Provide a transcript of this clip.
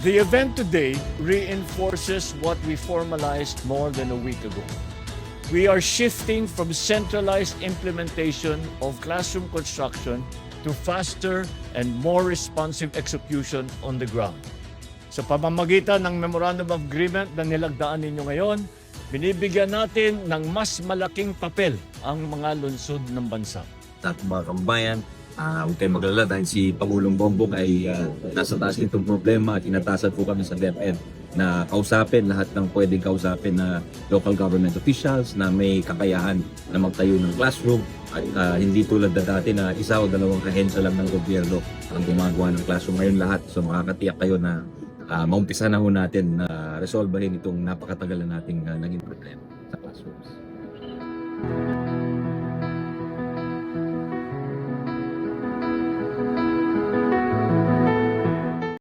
The event today reinforces what we formalized more than a week ago. We are shifting from centralized implementation of classroom construction to faster and more responsive execution on the ground. Sa pamamagitan ng Memorandum of Agreement na nilagdaan ninyo ngayon, binibigyan natin ng mas malaking papel ang mga lungsod ng bansa. At mga kababayan, huwag kayong maglala dahil si Pangulong Bongbong ay nasa taas nitong problema at inatasan po kami sa DepEd na kausapin lahat ng pwedeng kausapin na local government officials na may kakayahan na magtayo ng classroom at hindi tulad na dati na isa o dalawang ahensya lang ng gobyerno ang gumagawa ng classroom. Ngayon lahat, so makakatiyak kayo na maumpisa na ho natin na resolbahin itong napakatagal na nating naging problema sa classrooms.